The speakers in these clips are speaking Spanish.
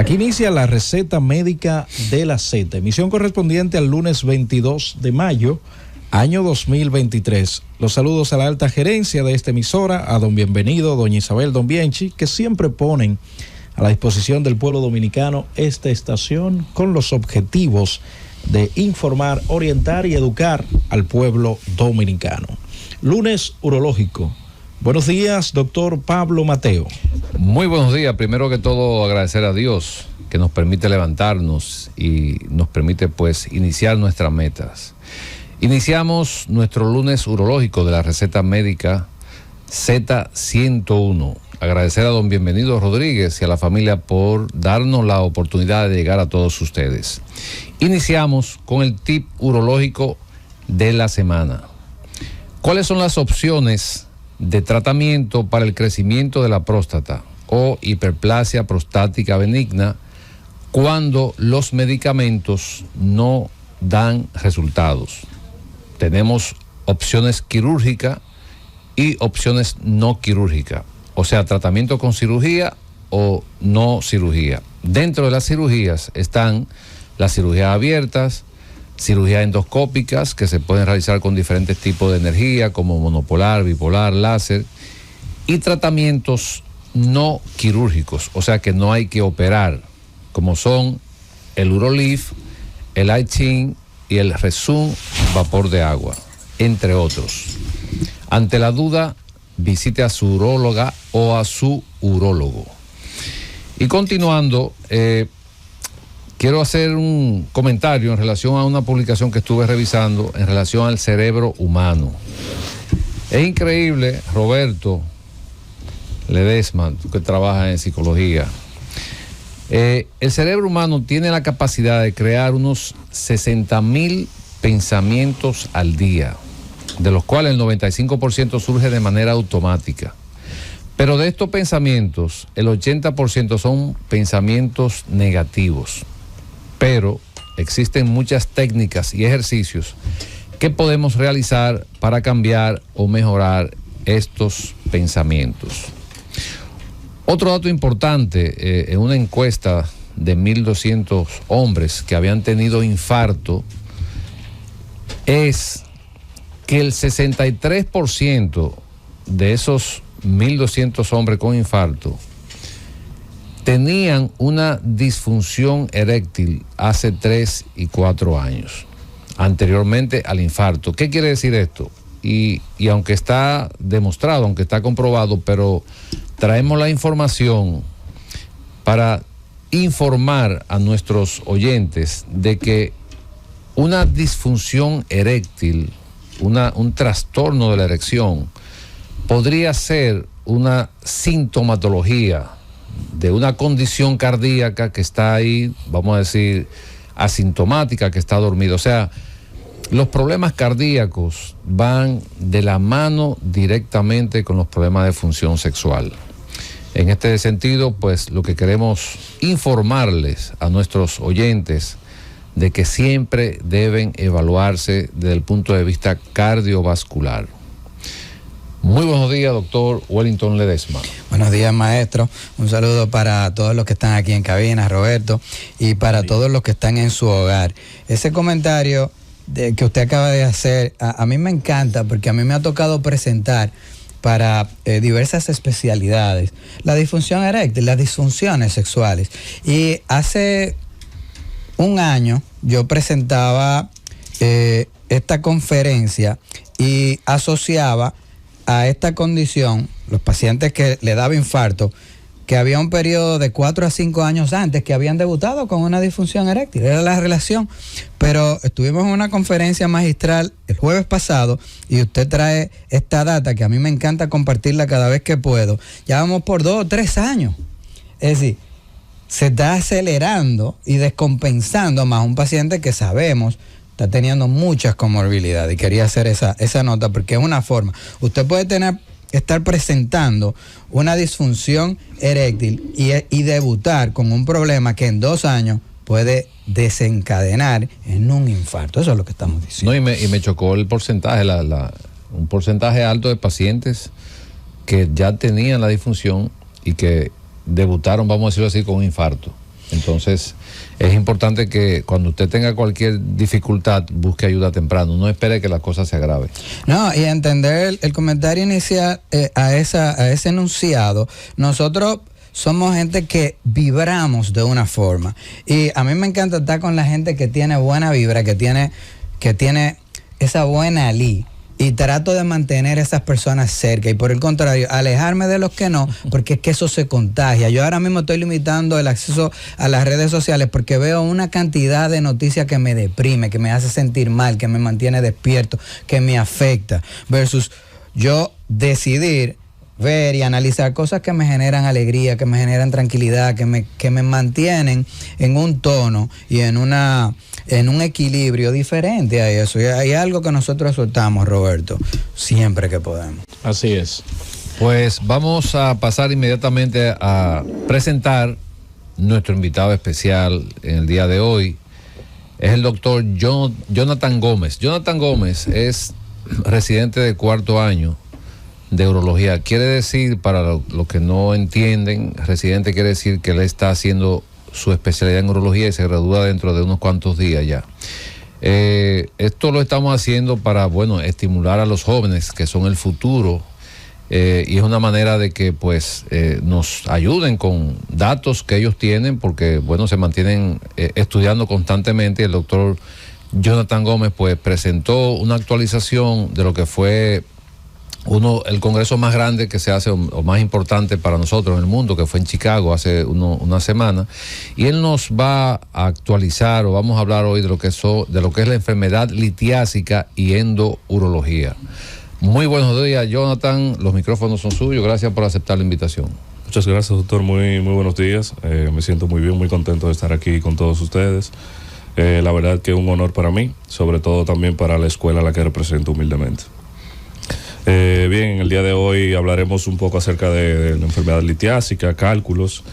Aquí inicia la receta médica de la Z, emisión correspondiente al lunes 22 de mayo, año 2023. Los saludos a la alta gerencia de esta emisora, a don Bienvenido, doña Isabel, don Bienchi, que siempre ponen a la disposición del pueblo dominicano esta estación con los objetivos de informar, orientar y educar al pueblo dominicano. Lunes urológico. Buenos días, doctor Pablo Mateo. Muy buenos días. Primero que todo, agradecer a Dios que nos permite levantarnos y nos permite pues iniciar nuestras metas. Iniciamos nuestro lunes urológico de la receta médica Z101. Agradecer a don Bienvenido Rodríguez y a la familia por darnos la oportunidad de llegar a todos ustedes. Iniciamos con el tip urológico de la semana. ¿Cuáles son las opciones de tratamiento para el crecimiento de la próstata o hiperplasia prostática benigna cuando los medicamentos no dan resultados? Tenemos opciones quirúrgicas y opciones no quirúrgicas, o sea, tratamiento con cirugía o no cirugía. Dentro de las cirugías están las cirugías abiertas, cirugías endoscópicas que se pueden realizar con diferentes tipos de energía como monopolar, bipolar, láser, y tratamientos no quirúrgicos, o sea que no hay que operar, como son el Urolif, el iChin y el Resum vapor de agua, entre otros. Ante la duda, visite a su uróloga o a su urólogo. Y continuando, quiero hacer un comentario en relación a una publicación que estuve revisando en relación al cerebro humano. Es increíble, Roberto Ledesma, tú que trabajas en psicología. El cerebro humano tiene la capacidad de crear unos 60,000 pensamientos al día, de los cuales el 95% surge de manera automática. Pero de estos pensamientos, el 80% son pensamientos negativos. Pero existen muchas técnicas y ejercicios que podemos realizar para cambiar o mejorar estos pensamientos. Otro dato importante, en una encuesta de 1,200 hombres que habían tenido infarto, es que el 63% de esos 1,200 hombres con infarto tenían una disfunción eréctil hace 3 y 4 años, anteriormente al infarto. ¿Qué quiere decir esto? Y aunque está demostrado, aunque está comprobado, pero traemos la información para informar a nuestros oyentes de que una disfunción eréctil, un trastorno de la erección, podría ser una sintomatología de una condición cardíaca que está ahí, vamos a decir, asintomática, que está dormida. O sea, los problemas cardíacos van de la mano directamente con los problemas de función sexual. En este sentido, pues lo que queremos informarles a nuestros oyentes de que siempre deben evaluarse desde el punto de vista cardiovascular. Muy buenos días, doctor Wellington Ledesma. Buenos días, maestro. Un saludo para todos los que están aquí en cabina, Roberto, y para todos los que están en su hogar. Ese comentario que usted acaba de hacer, a mí me encanta porque a mí me ha tocado presentar para diversas especialidades la disfunción eréctil, las disfunciones sexuales. Y hace un año yo presentaba esta conferencia y asociaba a esta condición, los pacientes que le daba infarto, que había un periodo de 4 a 5 años antes que habían debutado con una disfunción eréctil, era la relación. Pero estuvimos en una conferencia magistral el jueves pasado y usted trae esta data que a mí me encanta compartirla cada vez que puedo. Ya vamos por 2 o 3 años. Es decir, se está acelerando y descompensando más un paciente que sabemos está teniendo muchas comorbilidades. Y quería hacer esa nota porque es una forma. Usted puede estar presentando una disfunción eréctil y debutar con un problema que en 2 años puede desencadenar en un infarto. Eso es lo que estamos diciendo. No, y me chocó el porcentaje, un porcentaje alto de pacientes que ya tenían la disfunción y que debutaron, vamos a decirlo así, con un infarto. Entonces, es importante que cuando usted tenga cualquier dificultad, busque ayuda temprano. No espere que la cosa se agrave. No, y entender el comentario inicial a ese enunciado. Nosotros somos gente que vibramos de una forma. Y a mí me encanta estar con la gente que tiene buena vibra, que tiene esa buena li. Y trato de mantener a esas personas cerca y por el contrario, alejarme de los que no, porque es que eso se contagia. Yo ahora mismo estoy limitando el acceso a las redes sociales porque veo una cantidad de noticias que me deprime, que me hace sentir mal, que me mantiene despierto, que me afecta, versus yo decidir ver y analizar cosas que me generan alegría, que me generan tranquilidad, que me mantienen en un tono y en un equilibrio diferente a eso. Y hay algo que nosotros soltamos, Roberto, siempre que podemos. Así es. Pues vamos a pasar inmediatamente a presentar nuestro invitado especial en el día de hoy. Es el doctor Jonathan Gómez. Jonathan Gómez es residente de 4º año de urología. Quiere decir, para los que no entienden, residente quiere decir que él está haciendo su especialidad en urología y se gradúa dentro de unos cuantos días ya. Esto lo estamos haciendo para, estimular a los jóvenes que son el futuro, y es una manera de que pues nos ayuden con datos que ellos tienen porque se mantienen estudiando constantemente. El doctor Jonathan Gómez pues presentó una actualización de lo que fue el congreso más grande que se hace o más importante para nosotros en el mundo, que fue en Chicago hace una semana, y él nos va a actualizar, o vamos a hablar hoy de lo que es la enfermedad litiásica y endourología. Muy buenos días, Jonathan, los micrófonos son suyos, gracias por aceptar la invitación. Muchas gracias, doctor, muy buenos días, me siento muy bien, muy contento de estar aquí con todos ustedes. La verdad que es un honor para mí, sobre todo también para la escuela a la que represento humildemente. Bien, en el día de hoy hablaremos un poco acerca de la enfermedad litiásica, cálculos.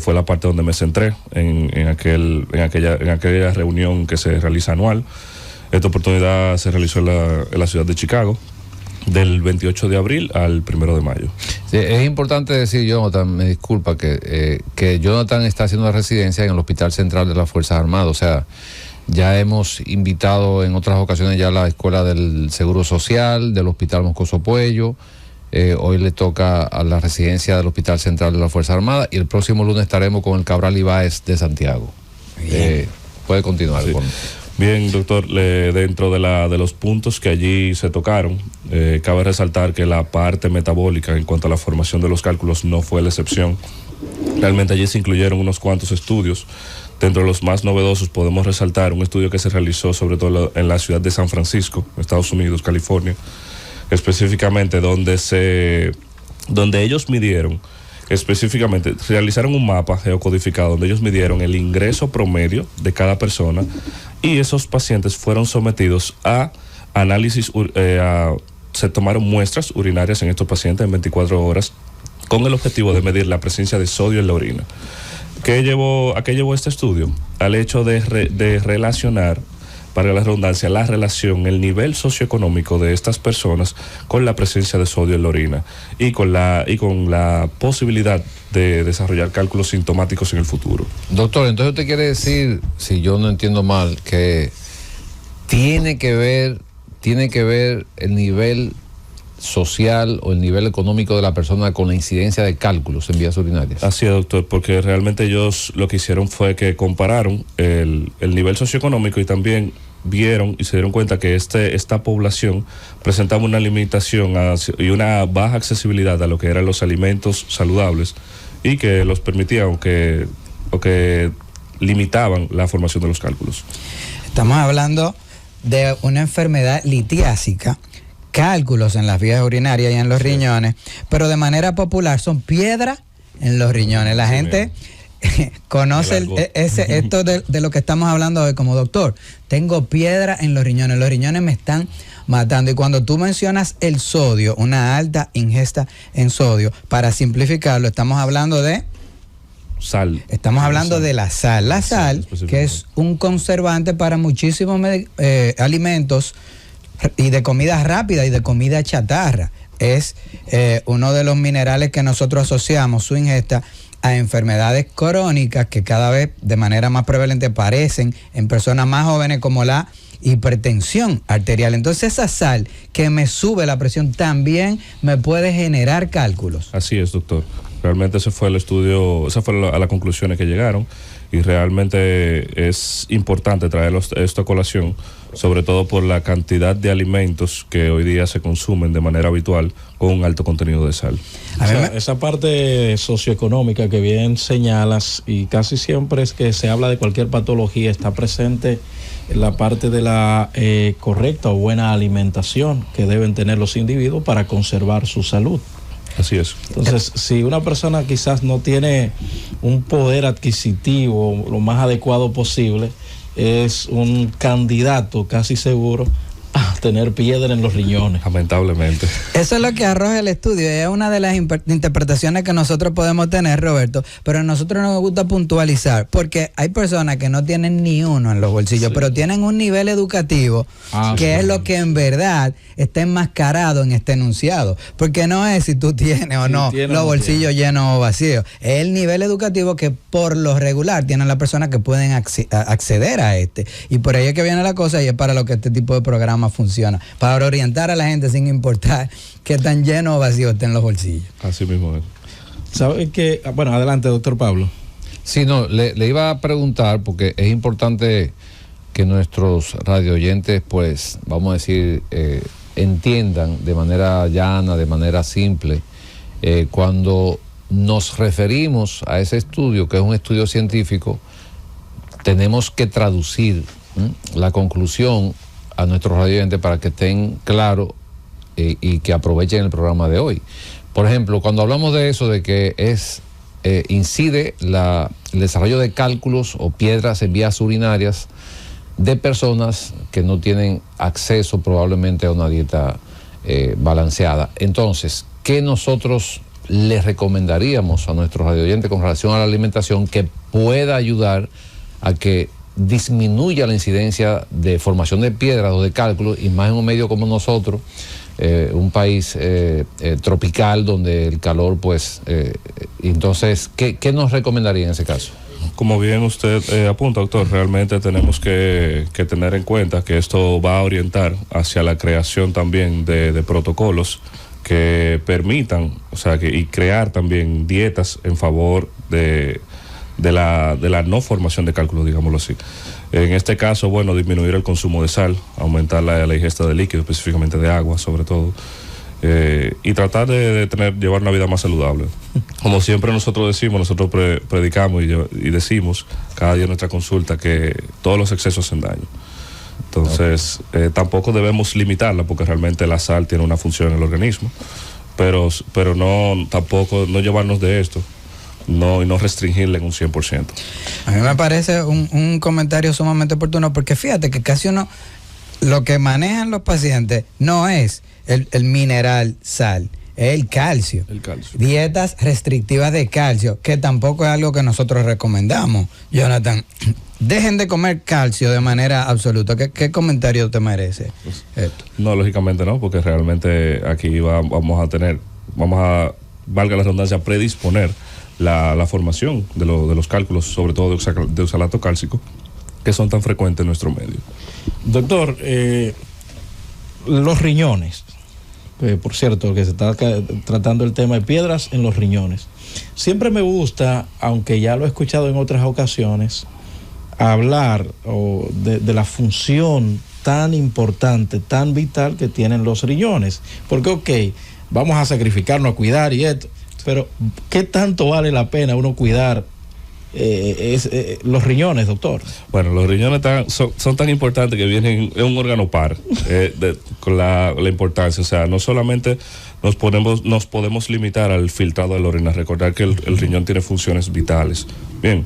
Fue la parte donde me centré en aquella reunión que se realiza anual. Esta oportunidad se realizó en la ciudad de Chicago, del 28 de abril al 1 de mayo. Sí, es importante decir, Jonathan, me disculpa, que Jonathan está haciendo la residencia en el Hospital Central de las Fuerzas Armadas, o sea, ya hemos invitado en otras ocasiones ya a la Escuela del Seguro Social, del Hospital Moscoso Puello. Hoy le toca a la residencia del Hospital Central de la Fuerza Armada y el próximo lunes estaremos con el Cabral Ibáez de Santiago. Puede continuar. Sí. Bien, doctor, dentro de los puntos que allí se tocaron, cabe resaltar que la parte metabólica en cuanto a la formación de los cálculos no fue la excepción. Realmente allí se incluyeron unos cuantos estudios. Dentro de los más novedosos podemos resaltar un estudio que se realizó sobre todo en la ciudad de San Francisco, Estados Unidos, California, específicamente donde ellos midieron, realizaron un mapa geocodificado donde ellos midieron el ingreso promedio de cada persona y esos pacientes fueron sometidos a análisis, se tomaron muestras urinarias en estos pacientes en 24 horas con el objetivo de medir la presencia de sodio en la orina. ¿A qué llevó este estudio? Al hecho de relacionar, para la redundancia, el nivel socioeconómico de estas personas con la presencia de sodio en la orina y con la posibilidad de desarrollar cálculos sintomáticos en el futuro. Doctor, entonces usted quiere decir, si yo no entiendo mal, que tiene que ver el nivel social o el nivel económico de la persona con la incidencia de cálculos en vías urinarias. Así es, doctor, porque realmente ellos lo que hicieron fue que compararon el nivel socioeconómico y también vieron y se dieron cuenta que esta población presentaba una limitación y una baja accesibilidad a lo que eran los alimentos saludables y que los permitían o que limitaban la formación de los cálculos. Estamos hablando de una enfermedad litiásica, cálculos en las vías urinarias y en los riñones, pero de manera popular son piedras en los riñones. La gente conoce esto de lo que estamos hablando hoy como doctor. Tengo piedra en los riñones me están matando. Y cuando tú mencionas el sodio, una alta ingesta en sodio, para simplificarlo, estamos hablando de sal. Estamos hablando de la sal. La sal, que es un conservante para muchísimos alimentos y de comida rápida y de comida chatarra. Es uno de los minerales que nosotros asociamos su ingesta a enfermedades crónicas que cada vez de manera más prevalente aparecen en personas más jóvenes, como la hipertensión arterial. Entonces esa sal que me sube la presión también me puede generar cálculos. Así es, doctor. Realmente ese fue el estudio, esa fue a las conclusiones que llegaron, y realmente es importante traer esto a colación, sobre todo por la cantidad de alimentos que hoy día se consumen de manera habitual con un alto contenido de sal. O sea, esa parte socioeconómica que bien señalas, y casi siempre es que se habla de cualquier patología, está presente en la parte de la correcta o buena alimentación que deben tener los individuos para conservar su salud. Así es. Entonces, si una persona quizás no tiene un poder adquisitivo lo más adecuado posible, es un candidato casi seguro a tener piedra en los riñones. Lamentablemente. Eso es lo que arroja el estudio, y es una de las interpretaciones que nosotros podemos tener, Roberto, pero a nosotros nos gusta puntualizar, porque hay personas que no tienen ni uno en los bolsillos, pero tienen un nivel educativo que es lo que en verdad está enmascarado en este enunciado, porque no es si tú tienes o no los bolsillos llenos o vacíos, es el nivel educativo que por lo regular tienen las personas que pueden acceder a este, y por ahí es que viene la cosa, y es para lo que este tipo de programa funciona, para orientar a la gente sin importar qué tan lleno o vacío estén los bolsillos. Así mismo es. ¿Sabe qué? Bueno, adelante, doctor Pablo. Sí, no, le iba a preguntar, porque es importante que nuestros radioyentes, pues, vamos a decir, entiendan de manera llana, de manera simple, cuando nos referimos a ese estudio, que es un estudio científico, tenemos que traducir la conclusión a nuestros radioyentes para que estén claros y que aprovechen el programa de hoy. Por ejemplo, cuando hablamos de eso, de que incide el desarrollo de cálculos o piedras en vías urinarias de personas que no tienen acceso probablemente a una dieta balanceada. Entonces, ¿qué nosotros les recomendaríamos a nuestros radioyentes con relación a la alimentación que pueda ayudar a que disminuya la incidencia de formación de piedras o de cálculos, y más en un medio como nosotros, un país tropical donde el calor, pues, entonces, ¿qué nos recomendaría en ese caso? Como bien usted apunta, doctor, realmente tenemos que tener en cuenta que esto va a orientar hacia la creación también de protocolos que permitan, o sea, y crear también dietas en favor de la no formación de cálculos, digámoslo así. En este caso, bueno, disminuir el consumo de sal, aumentar la ingesta de líquidos, específicamente de agua, sobre todo, y tratar de llevar una vida más saludable. Como siempre nosotros decimos, nosotros predicamos y decimos cada día en nuestra consulta que todos los excesos hacen daño. Entonces, tampoco debemos limitarla, porque realmente la sal tiene una función en el organismo, pero tampoco no llevarnos de esto. Y no restringirle en un 100%. A mí me parece un comentario sumamente oportuno, porque fíjate que casi lo que manejan los pacientes no es el mineral sal, es el calcio. Dietas restrictivas de calcio, que tampoco es algo que nosotros recomendamos. Jonathan, dejen de comer calcio de manera absoluta. ¿Qué comentario te merece esto? No, lógicamente no, porque realmente aquí vamos a, valga la redundancia, predisponer la formación de los cálculos, sobre todo de oxalato cálcico, que son tan frecuentes en nuestro medio. Doctor, los riñones, por cierto, que se está tratando el tema de piedras en los riñones. Siempre me gusta, aunque ya lo he escuchado en otras ocasiones, hablar de la función tan importante, tan vital que tienen los riñones. Porque, vamos a sacrificarnos a cuidar y esto, pero ¿qué tanto vale la pena uno cuidar los riñones, doctor? Bueno, los riñones son tan importantes que vienen, es un órgano par con la importancia. O sea, no solamente nos podemos limitar al filtrado de la orina. Recordar que el riñón tiene funciones vitales. Bien.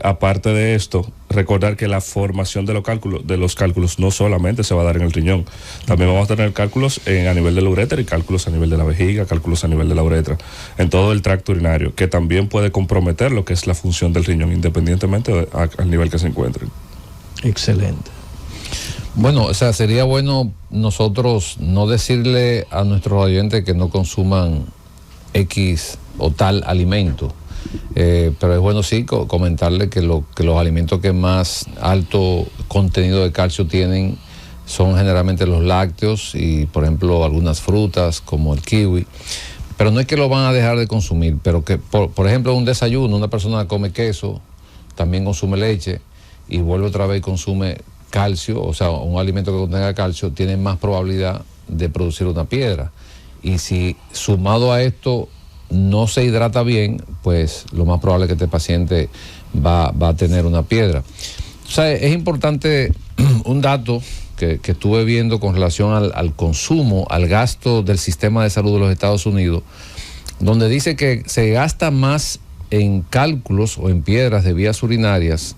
Aparte de esto, recordar que la formación de los cálculos no solamente se va a dar en el riñón, también vamos a tener cálculos a nivel de la uretra y cálculos a nivel de la vejiga, cálculos a nivel de la uretra, en todo el tracto urinario, que también puede comprometer lo que es la función del riñón, independientemente al nivel que se encuentren. Excelente. Bueno, o sea, sería bueno nosotros no decirle a nuestros oyentes que no consuman X o tal alimento. Pero es bueno sí comentarle que los alimentos que más alto contenido de calcio tienen son generalmente los lácteos y, por ejemplo, algunas frutas como el kiwi. Pero no es que lo van a dejar de consumir, pero que, por ejemplo, un desayuno, una persona come queso, también consume leche y vuelve otra vez y consume calcio, o sea, un alimento que contenga calcio tiene más probabilidad de producir una piedra. Y si sumado a esto no se hidrata bien, pues lo más probable es que este paciente va a tener una piedra. O sea, es importante un dato que estuve viendo con relación al consumo, al gasto del sistema de salud de los Estados Unidos, donde dice que se gasta más en cálculos o en piedras de vías urinarias,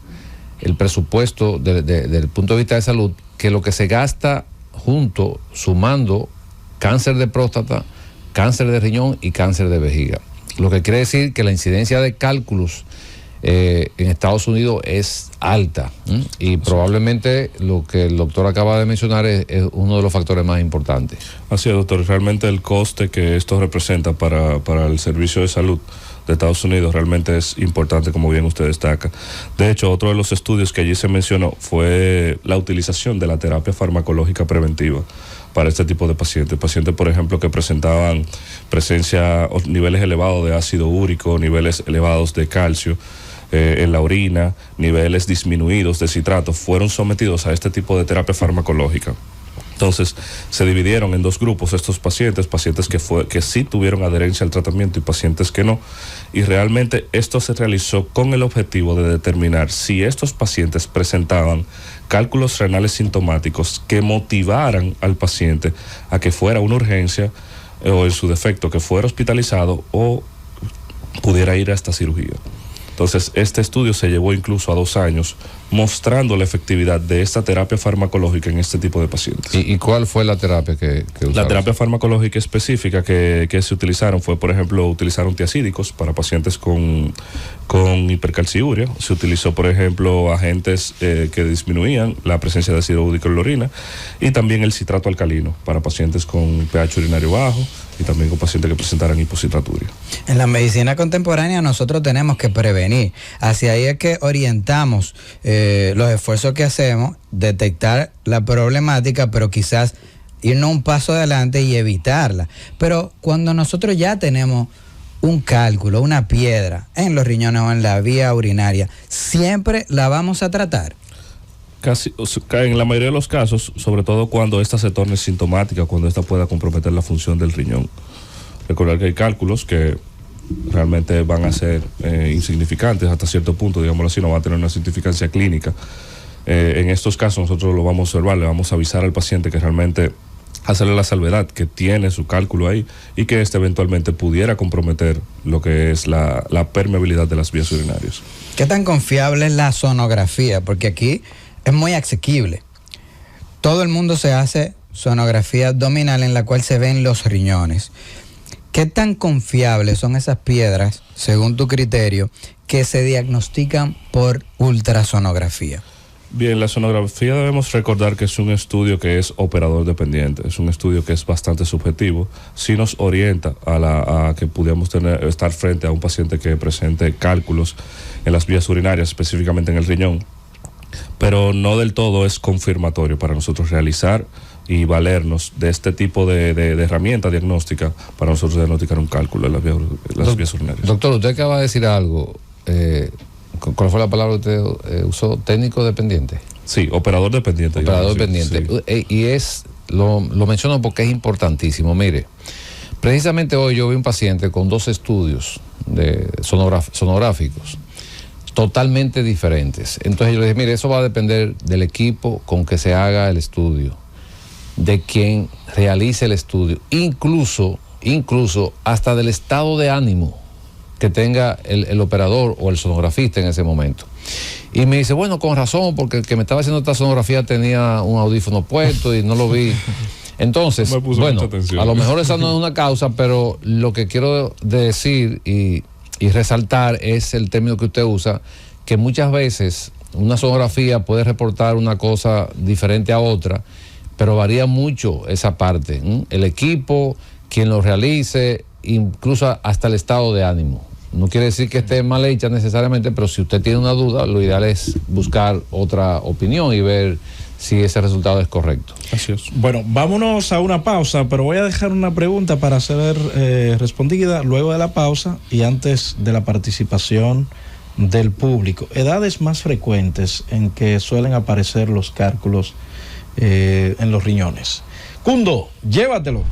el presupuesto desde el punto de vista de salud, que lo que se gasta sumando cáncer de próstata, cáncer de riñón y cáncer de vejiga. Lo que quiere decir que la incidencia de cálculos en Estados Unidos es alta, y probablemente lo que el doctor acaba de mencionar es uno de los factores más importantes. Así es, doctor. Realmente el coste que esto representa para el servicio de salud de Estados Unidos realmente es importante, como bien usted destaca. De hecho, otro de los estudios que allí se mencionó fue la utilización de la terapia farmacológica preventiva para este tipo de pacientes. Pacientes, por ejemplo, que presentaban presencia o niveles elevados de ácido úrico, niveles elevados de calcio en la orina, niveles disminuidos de citrato, fueron sometidos a este tipo de terapia farmacológica. Entonces, se dividieron en dos grupos estos pacientes que sí tuvieron adherencia al tratamiento y pacientes que no. Y realmente esto se realizó con el objetivo de determinar si estos pacientes presentaban cálculos renales sintomáticos que motivaran al paciente a que fuera a una urgencia o, en su defecto, que fuera hospitalizado o pudiera ir a esta cirugía. Entonces, este estudio se llevó incluso a 2 años, mostrando la efectividad de esta terapia farmacológica en este tipo de pacientes. ¿Y cuál fue la terapia que usaron? La terapia farmacológica específica que se utilizaron fue, por ejemplo, utilizaron tiacídicos para pacientes con hipercalciuria. Se utilizó, por ejemplo, agentes que disminuían la presencia de ácido úrico en la orina, y también el citrato alcalino para pacientes con pH urinario bajo y también con pacientes que presentaran hipocitraturia. En la medicina contemporánea nosotros tenemos que prevenir. Hacia ahí es que orientamos los esfuerzos que hacemos, detectar la problemática, pero quizás irnos un paso adelante y evitarla. Pero cuando nosotros ya tenemos un cálculo, una piedra en los riñones o en la vía urinaria, siempre la vamos a tratar. Casi, en la mayoría de los casos, sobre todo cuando esta se torne sintomática, cuando esta pueda comprometer la función del riñón. Recordar que hay cálculos que realmente van a ser insignificantes hasta cierto punto, digámoslo así, no van a tener una significancia clínica. En estos casos nosotros lo vamos a observar, le vamos a avisar al paciente que realmente hacerle la salvedad que tiene su cálculo ahí y que este eventualmente pudiera comprometer lo que es la permeabilidad de las vías urinarias. ¿Qué tan confiable es la sonografía? Porque aquí es muy asequible. Todo el mundo se hace sonografía abdominal en la cual se ven los riñones. ¿Qué tan confiables son esas piedras, según tu criterio, que se diagnostican por ultrasonografía? Bien, la sonografía debemos recordar que es un estudio que es operador dependiente, es un estudio que es bastante subjetivo, sí nos orienta a que pudiéramos estar frente a un paciente que presente cálculos en las vías urinarias, específicamente en el riñón, pero no del todo es confirmatorio para nosotros realizar y valernos de este tipo de herramienta diagnóstica para nosotros diagnosticar un cálculo en las vías urinarias. Doctor, usted acaba de decir algo. ¿Cuál fue la palabra que usted usó? ¿Técnico dependiente? Sí, operador dependiente. Operador dependiente. Sí. Y lo menciono porque es importantísimo. Mire, precisamente hoy yo vi un paciente con 2 estudios sonográficos totalmente diferentes. Entonces yo le dije, mire, eso va a depender del equipo con que se haga el estudio, de quien realice el estudio, incluso hasta del estado de ánimo que tenga el operador o el sonografista en ese momento. Y me dice, bueno, con razón, porque el que me estaba haciendo esta sonografía tenía un audífono puesto y no lo vi. Entonces, bueno, a lo mejor esa no es una causa, pero lo que quiero decir y resaltar es el término que usted usa, que muchas veces una sonografía puede reportar una cosa diferente a otra, pero varía mucho esa parte, el equipo, quien lo realice incluso hasta el estado de ánimo. No quiere decir que esté mal hecha necesariamente, pero si usted tiene una duda, lo ideal es buscar otra opinión y ver si ese resultado es correcto. Así es. Bueno, vámonos a una pausa, pero voy a dejar una pregunta para ser respondida luego de la pausa y antes de la participación del público. Edades más frecuentes en que suelen aparecer los cálculos en los riñones. Cundo, llévatelo.